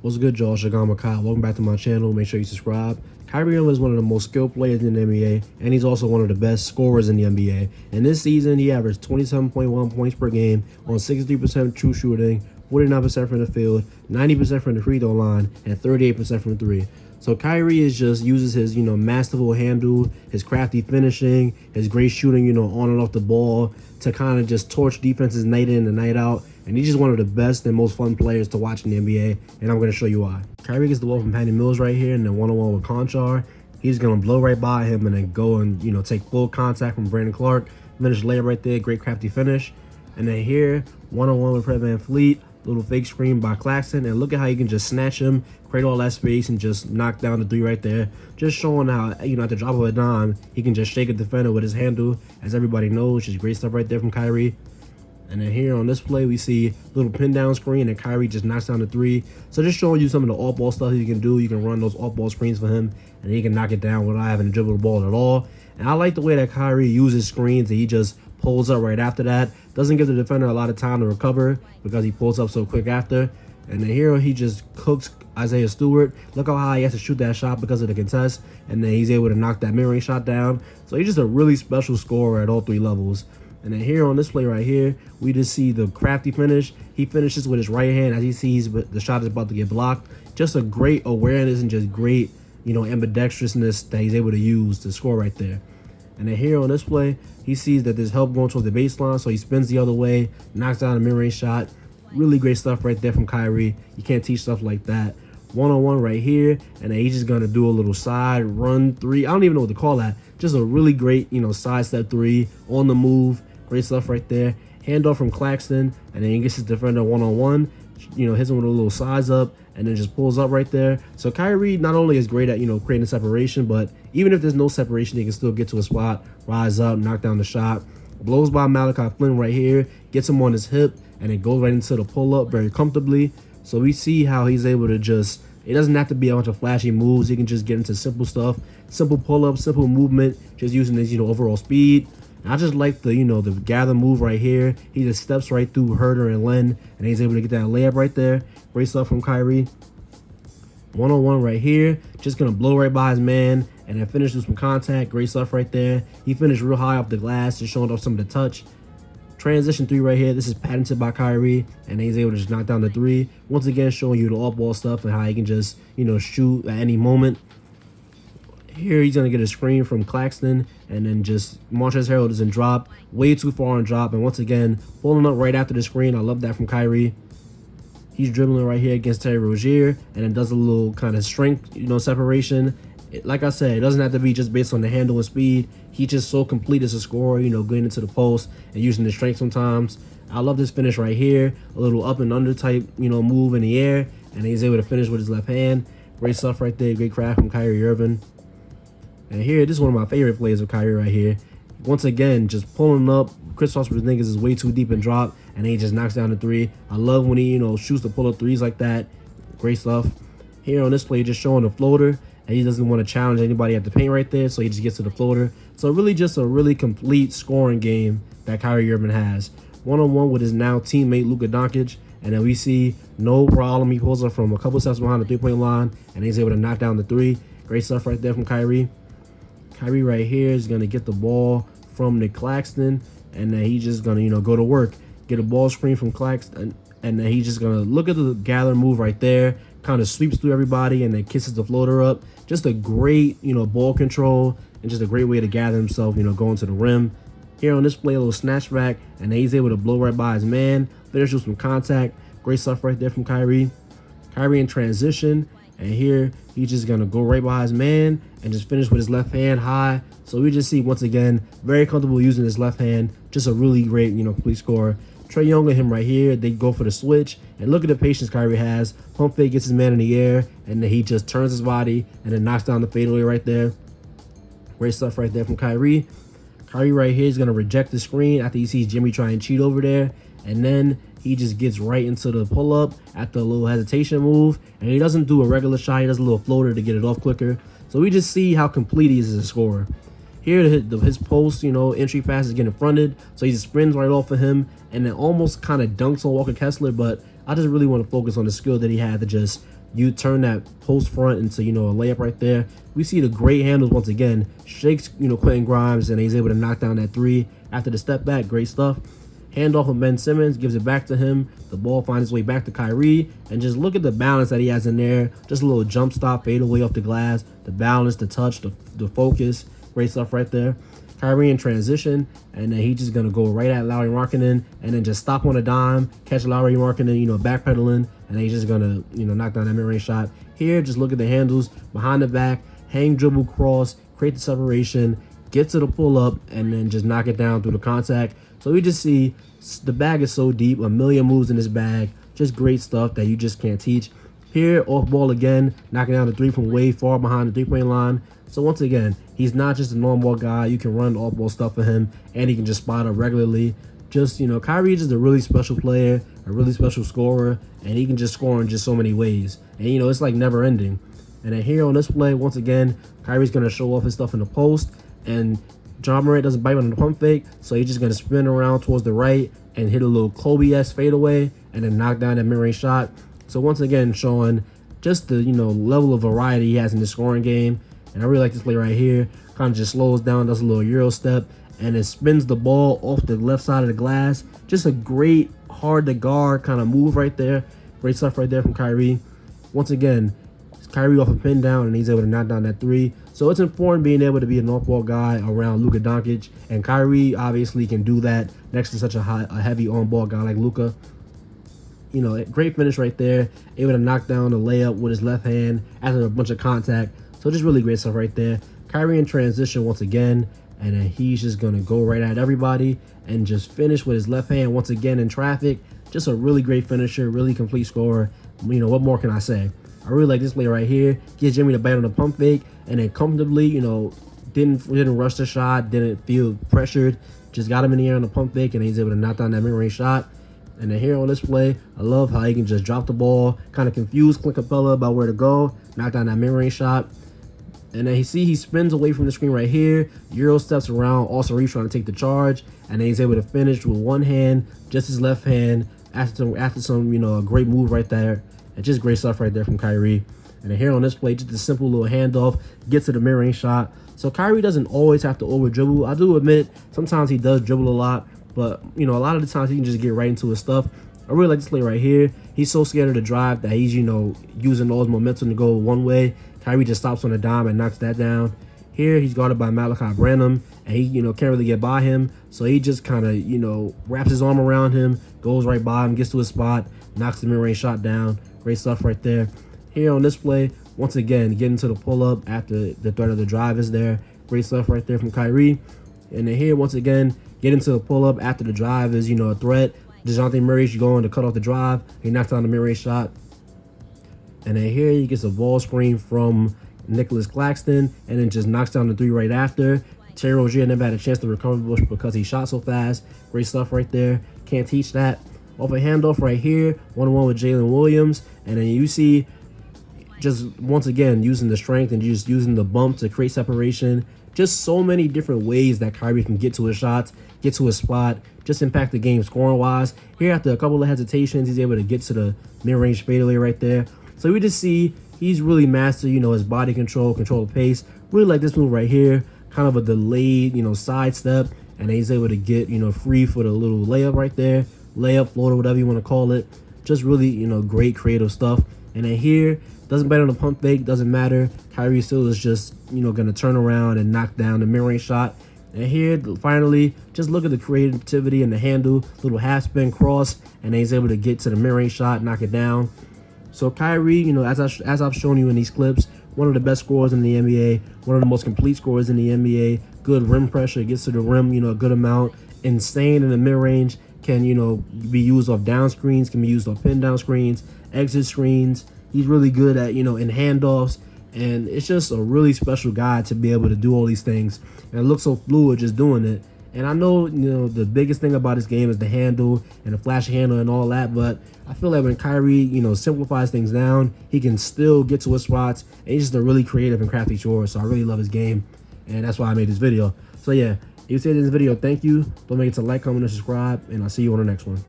What's good, y'all? Shagama Kyle. Welcome back to my channel. Make sure you subscribe. Kyrie Irving is one of the most skilled players in the NBA, and he's also one of the best scorers in the NBA. And this season, he averaged 27.1 points per game on 63% true shooting, 49% from the field, 90% from the free throw line, and 38% from three. So Kyrie uses his, masterful handle, his crafty finishing, his great shooting, on and off the ball to kind of just torch defenses night in and night out. And he's just one of the best and most fun players to watch in the NBA, and I'm going to show you why. Kyrie gets the ball from Patty Mills right here, and then one-on-one with Conchar. He's going to blow right by him and then go and, take full contact from Brandon Clark. Finish layup right there, great crafty finish. And then here, one-on-one with Fred VanVleet. Little fake screen by Claxton, and look at how you can just snatch him, create all that space, and just knock down the three right there. Just showing how, at the drop of a dime, he can just shake a defender with his handle, as everybody knows. Just great stuff right there from Kyrie. And then here on this play, we see little pin down screen, and Kyrie just knocks down the three. So just showing you some of the off-ball stuff you can do. You can run those off-ball screens for him, and he can knock it down without having to dribble the ball at all. And I like the way that Kyrie uses screens, and he just pulls up right after that. Doesn't give the defender a lot of time to recover because he pulls up so quick after. And then here he just cooks Isaiah Stewart. Look how high he has to shoot that shot because of the contest. And then he's able to knock that mid-range shot down. So he's just a really special scorer at all three levels. And then here on this play right here, we just see the crafty finish. He finishes with his right hand as he sees the shot is about to get blocked. Just a great awareness and just great, ambidextrousness that he's able to use to score right there. And then here on this play, he sees that there's help going towards the baseline, so he spins the other way, knocks down a mid-range shot. Really great stuff right there from Kyrie. You can't teach stuff like that. One-on-one right here, and then he's just going to do a little side run three. I don't even know what to call that. Just a really great, side step three on the move. Great stuff right there. Handoff from Claxton, and then he gets his defender one-on-one. Hits him with a little size up, and then just pulls up right there. So Kyrie not only is great at, creating separation, but even if there's no separation, he can still get to a spot, rise up, knock down the shot. Blows by Malachi Flynn right here, gets him on his hip, and it goes right into the pull-up very comfortably. So we see how he's able to it doesn't have to be a bunch of flashy moves. He can just get into simple stuff, simple pull-up, simple movement, just using his, overall speed. And I just like the, the gather move right here. He just steps right through Herder and Len, and he's able to get that layup right there. Great stuff from Kyrie. One-on-one right here. Just going to blow right by his man, and then finish with some contact. Great stuff right there. He finished real high off the glass, just showing off some of the touch. Transition three right here. This is patented by Kyrie, and he's able to just knock down the three. Once again, showing you the off-ball stuff and how he can just, shoot at any moment. Here he's going to get a screen from Claxton, and then just Montrezl Harrell doesn't drop. Way too far on drop, and once again, pulling up right after the screen. I love that from Kyrie. He's dribbling right here against Terry Rozier, and then does a little kind of strength, separation. Like I said, it doesn't have to be just based on the handle and speed. He's just so complete as a scorer, getting into the post and using the strength sometimes. I love this finish right here. A little up and under type, move in the air, and he's able to finish with his left hand. Great stuff right there. Great craft from Kyrie Irving. And here, this is one of my favorite plays of Kyrie right here. Once again, just pulling up. Kristaps Porzingis is way too deep in drop, and he just knocks down the three. I love when he, shoots the pull-up threes like that. Great stuff. Here on this play, just showing the floater, and he doesn't want to challenge anybody at the paint right there, so he just gets to the floater. So really just a really complete scoring game that Kyrie Irving has. One-on-one with his now teammate Luka Doncic, and then we see no problem. He pulls up from a couple steps behind the three-point line, and he's able to knock down the three. Great stuff right there from Kyrie. Kyrie right here is going to get the ball from Nick Claxton, and then he's just going to, go to work. Get a ball screen from Claxton, and then he's just going to look at the gather move right there, kind of sweeps through everybody, and then kisses the floater up. Just a great, ball control, and just a great way to gather himself, going to the rim. Here on this play, a little snatch back, and then he's able to blow right by his man, finish with some contact. Great stuff right there from Kyrie. Kyrie in transition. And here, he's just going to go right by his man and just finish with his left hand high. So we just see, once again, very comfortable using his left hand. Just a really great, complete scorer. Trae Young and him right here, they go for the switch. And look at the patience Kyrie has. Pump fake, gets his man in the air, and then he just turns his body and then knocks down the fadeaway right there. Great stuff right there from Kyrie. Kyrie right here is going to reject the screen after he sees Jimmy try and cheat over there. And then he just gets right into the pull-up after a little hesitation move. And he doesn't do a regular shot. He does a little floater to get it off quicker. So we just see how complete he is as a scorer. Here, his post, entry pass is getting fronted. So he just spins right off of him and then almost kind of dunks on Walker Kessler. But I just really want to focus on the skill that he had to just you turn that post front into, a layup right there. We see the great handles once again. Shakes, Quentin Grimes, and he's able to knock down that three after the step back. Great stuff. Handoff of Ben Simmons, gives it back to him. The ball finds its way back to Kyrie. And just look at the balance that he has in there. Just a little jump stop, fade away off the glass. The balance, the touch, the focus. Great stuff right there. Kyrie in transition, and then he's just going to go right at Lauri Markkanen and then just stop on a dime, catch Lauri Markkanen, backpedaling, and then he's just going to, knock down that mid-range shot. Here, just look at the handles, behind the back, hang, dribble, cross, create the separation, get to the pull-up, and then just knock it down through the contact. So we just see the bag is so deep, a million moves in this bag, just great stuff that you just can't teach. Here, off ball again, knocking down the three from way far behind the three-point line. So once again, he's not just a normal guy. You can run off-ball stuff for him, and he can just spot up regularly. Just, Kyrie is just a really special player, a really special scorer, and he can just score in just so many ways. And, it's like never ending. And then here on this play, once again, Kyrie's going to show off his stuff in the post, and John Morant doesn't bite on the pump fake, so he's just going to spin around towards the right and hit a little Kobe-esque fadeaway and then knock down that mid-range shot. So once again, showing just the, level of variety he has in the scoring game. And I really like this play right here. Kind of just slows down, does a little Euro step, and it spins the ball off the left side of the glass. Just a great, hard-to-guard kind of move right there. Great stuff right there from Kyrie. Once again, Kyrie off a pin down, and he's able to knock down that three. So it's important being able to be an off-ball guy around Luka Doncic. And Kyrie obviously can do that next to such a heavy on-ball guy like Luka. Great finish right there. Able to knock down the layup with his left hand after a bunch of contact. So just really great stuff right there. Kyrie in transition once again. And then he's just going to go right at everybody and just finish with his left hand once again in traffic. Just a really great finisher, really complete scorer. What more can I say? I really like this play right here. Gives Jimmy the bite on the pump fake and then comfortably, didn't rush the shot, didn't feel pressured. Just got him in the air on the pump fake, and he's able to knock down that mid-range shot. And then here on this play, I love how he can just drop the ball, kind of confuse Clint Capella about where to go, knock down that mid-range shot. And then he spins away from the screen right here. Euro steps around, also Reeves trying to take the charge, and then he's able to finish with one hand, just his left hand, after some a great move right there. And just great stuff right there from Kyrie. And then here on this play, just a simple little handoff, gets to the mid-range shot. So Kyrie doesn't always have to over-dribble. I do admit, sometimes he does dribble a lot, but, a lot of the times he can just get right into his stuff. I really like this play right here. He's so scared of the drive that he's, using all his momentum to go one way. Kyrie just stops on a dime and knocks that down. Here, he's guarded by Malachi Branham, and he, can't really get by him. So he just kind of, wraps his arm around him, goes right by him, gets to his spot, knocks the mid-range shot down. Great stuff right there. Here on this play, once again, getting to the pull-up after the threat of the drive is there. Great stuff right there from Kyrie. And then here, once again, getting to the pull-up after the drive is, a threat. DeJounte Murray's going to cut off the drive. He knocks down the mid-range shot. And then here he gets a ball screen from Nicholas Claxton and then just knocks down the three right after. Terry Rozier never had a chance to recover because he shot so fast. Great stuff right there. Can't teach that. Off a handoff right here, 1-1 with Jalen Williams. And then you see just once again using the strength and just using the bump to create separation. Just so many different ways that Kyrie can get to his shots, get to his spot, just impact the game scoring-wise. Here, after a couple of hesitations, he's able to get to the mid-range fadeaway right there. So we just see he's really mastered, his body control of pace. Really like this move right here. Kind of a delayed, side step. And then he's able to get, free for the little layup right there. Layup, floater, whatever you want to call it. Just really, great creative stuff. And then here, doesn't bite on the pump fake, doesn't matter. Kyrie still is just, going to turn around and knock down the mid-range shot. And here, finally, just look at the creativity and the handle. Little half spin cross, and then he's able to get to the mid-range shot, knock it down. So Kyrie, as I've shown you in these clips, one of the best scorers in the NBA, one of the most complete scorers in the NBA. Good rim pressure, gets to the rim, a good amount. Insane in the mid-range, can, be used off down screens, can be used off pin down screens, exit screens. He's really good at, in handoffs. And it's just a really special guy to be able to do all these things. And it looks so fluid just doing it. And I know, the biggest thing about his game is the handle and the flashy handle and all that. But I feel like when Kyrie, simplifies things down, he can still get to his spots. And he's just a really creative and crafty scorer. So I really love his game. And that's why I made this video. So yeah, if you see this video, thank you. Don't forget to like, comment, and subscribe. And I'll see you on the next one.